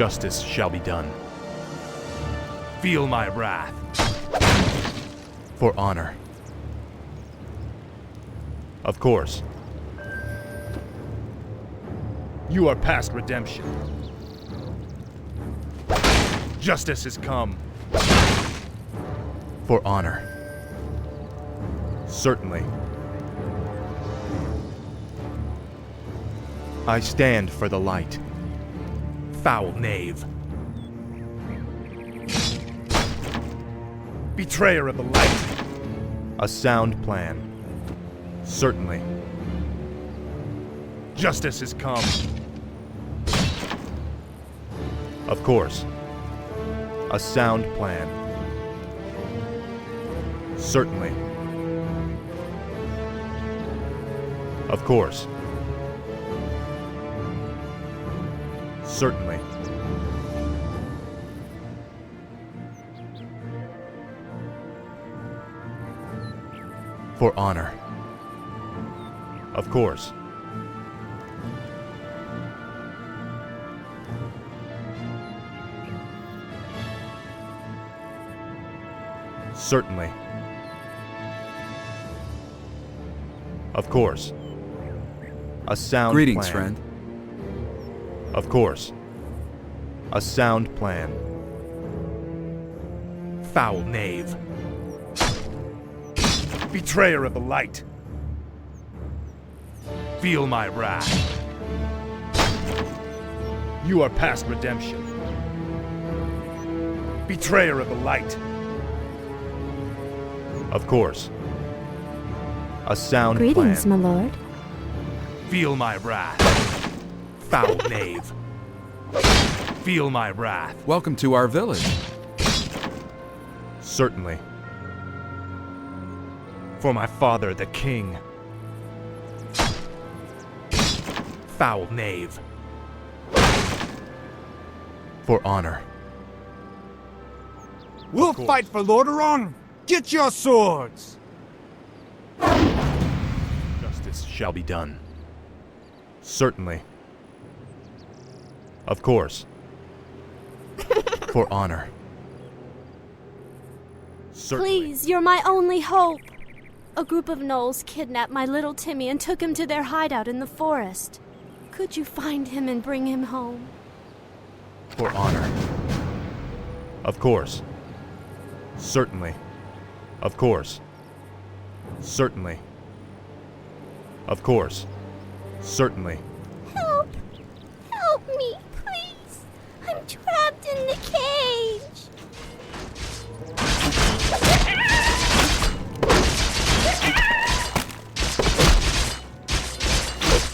Justice shall be done. Feel my wrath. For honor. Of course. You are past redemption. Justice has come. For honor. Certainly. I stand for the light. Foul knave. Betrayer of the light. A sound plan. Certainly. Justice has come. Of course. A sound plan. Certainly. Of course. Certainly. For honor. Of course. Certainly. Of course. A sound Greetings, plan. friend. Of course. A sound plan. Foul knave. Betrayer of the light. Feel my wrath. You are past redemption. Betrayer of the light. Of course. A sound Greetings, plan. my lord. Feel my wrath. Foul knave. Feel my wrath. Welcome to our village. Certainly. For my father, the king. Foul knave. For honor. We'll fight for Lordaeron! Get your swords! Justice shall be done. Certainly. Of course. For honor. Certainly. Please, you're my only hope. A group of gnolls kidnapped my little Timmy and took him to their hideout in the forest. Could you find him and bring him home? For honor. Of course. Certainly. Of course. Certainly. Of course. Certainly. Help! Help me, please! I'm trapped in the cage!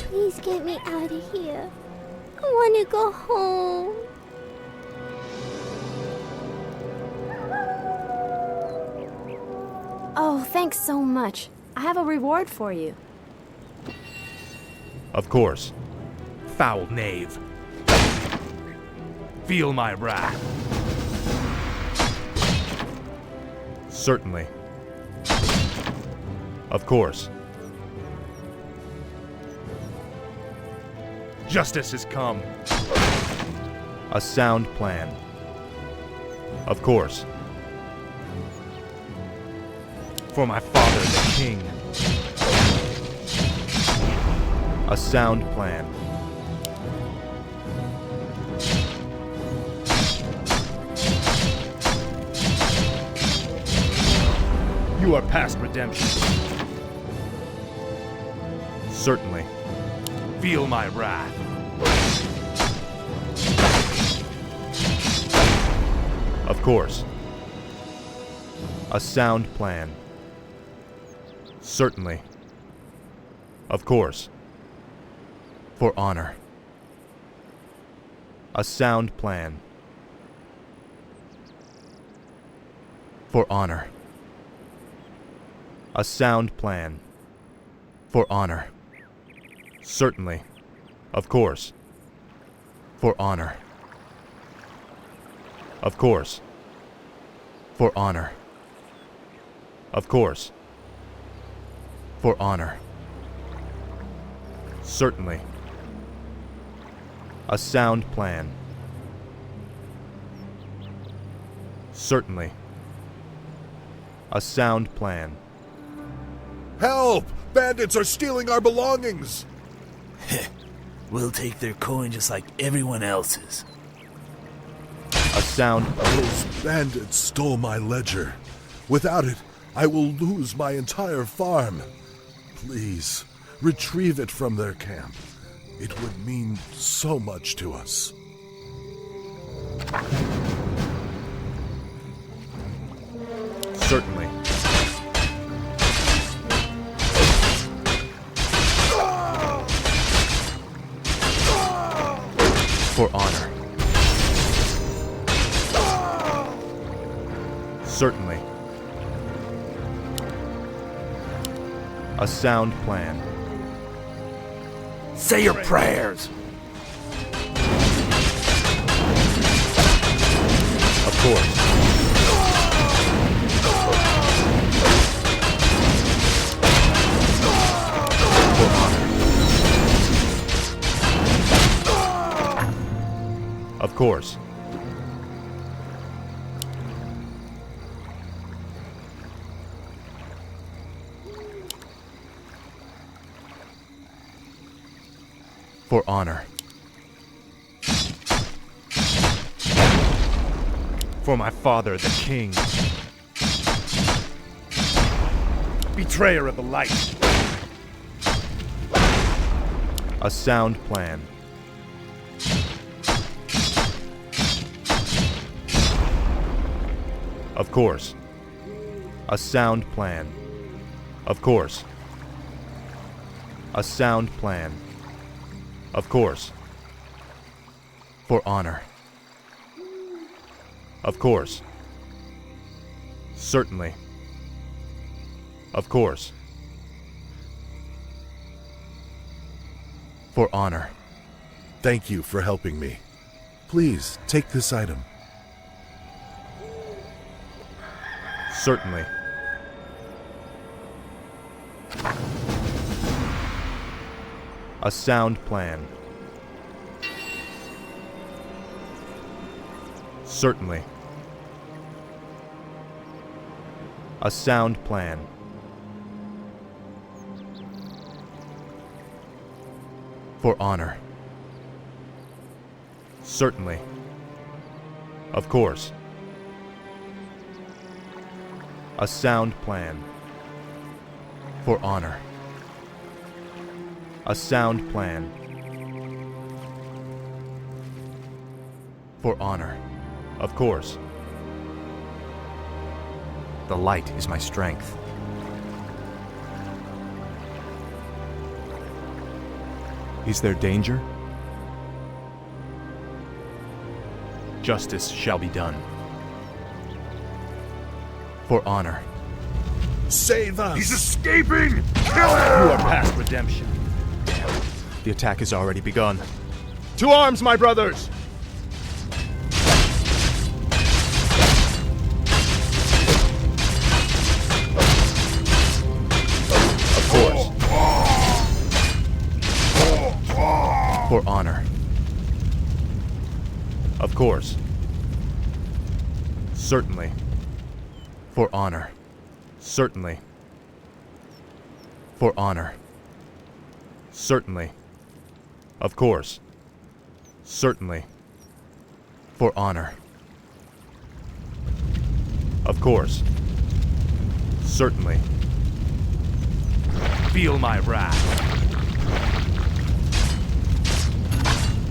Please get me out of here. I want to go home. Oh, thanks so much. I have a reward for you. Of course. Foul knave. Feel my wrath. Certainly. Of course. Justice has come. A sound plan. Of course. For my father, the king. A sound plan. You are past redemption. Certainly. Feel my wrath. Of course. A sound plan. Certainly. Of course. For honor. A sound plan. For honor. A sound plan. For honor. Certainly. Of course. For honor. Of course. For honor. Of course. For honor. Certainly. A sound plan. Certainly. A sound plan. Help! Bandits are stealing our belongings! We'll take their coin just like everyone else's. A sound. Those bandits stole my ledger. Without it, I will lose my entire farm. Please, retrieve it from their camp. It would mean so much to us. Certainly. For honor. Certainly. A sound plan. Say your prayers! Of course. For honor. Of course. For honor. For my father, the king. Betrayer of the light. A sound plan. Of course. A sound plan. Of course. A sound plan. Of course. For honor. Of course. Certainly. Of course. For honor. Thank you for helping me. Please, take this item. Certainly. A sound plan. Certainly. A sound plan. For honor. Certainly. Of course. A sound plan. For honor. A sound plan. For honor. Of course. The light is my strength. Is there danger? Justice shall be done. For honor. Save us! He's escaping! Kill You him! are past redemption. The attack has already begun. To arms, my brothers! Of course. For honor. Of course. Certainly. For honor. Certainly. For honor. Certainly. Of course. Certainly. For honor. Of course. Certainly. Feel my wrath.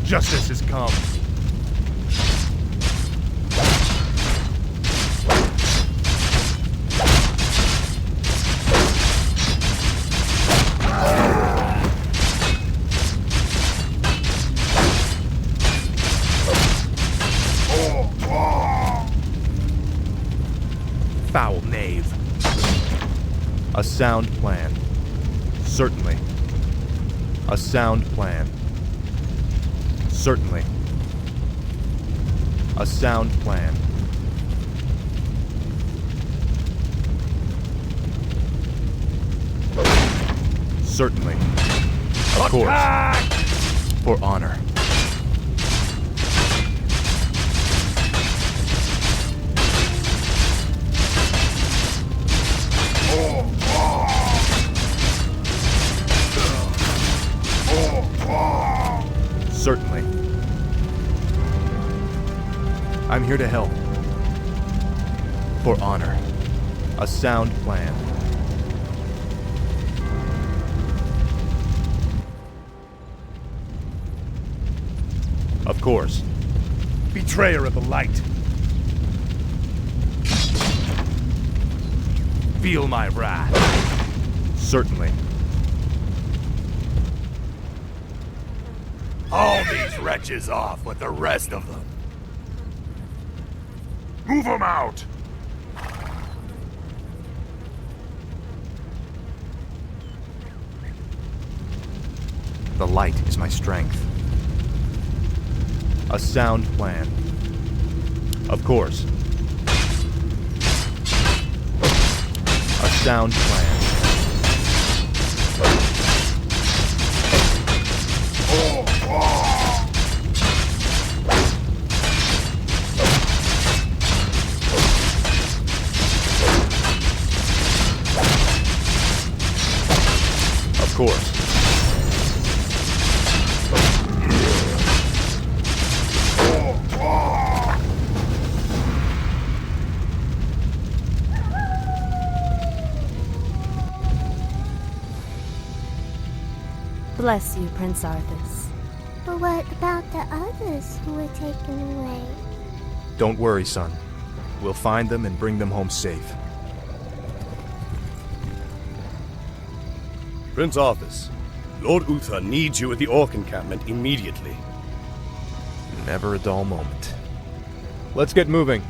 Justice has come. Foul knave. A sound plan. Certainly. A sound plan. Certainly. A sound plan. Certainly. Of course. For honor. Certainly. I'm here to help. For honor. A sound plan. Of course. Betrayer of the light. Feel my wrath. Certainly. Haul these wretches off with the rest of them. Move them out! The light is my strength. A sound plan. Of course. A sound plan. Of course. Bless you, Prince Arthas. But what about the others who were taken away? Don't worry, son. We'll find them and bring them home safe. Prince Arthas, Lord Uther needs you at the Orc encampment immediately. Never a dull moment. Let's get moving.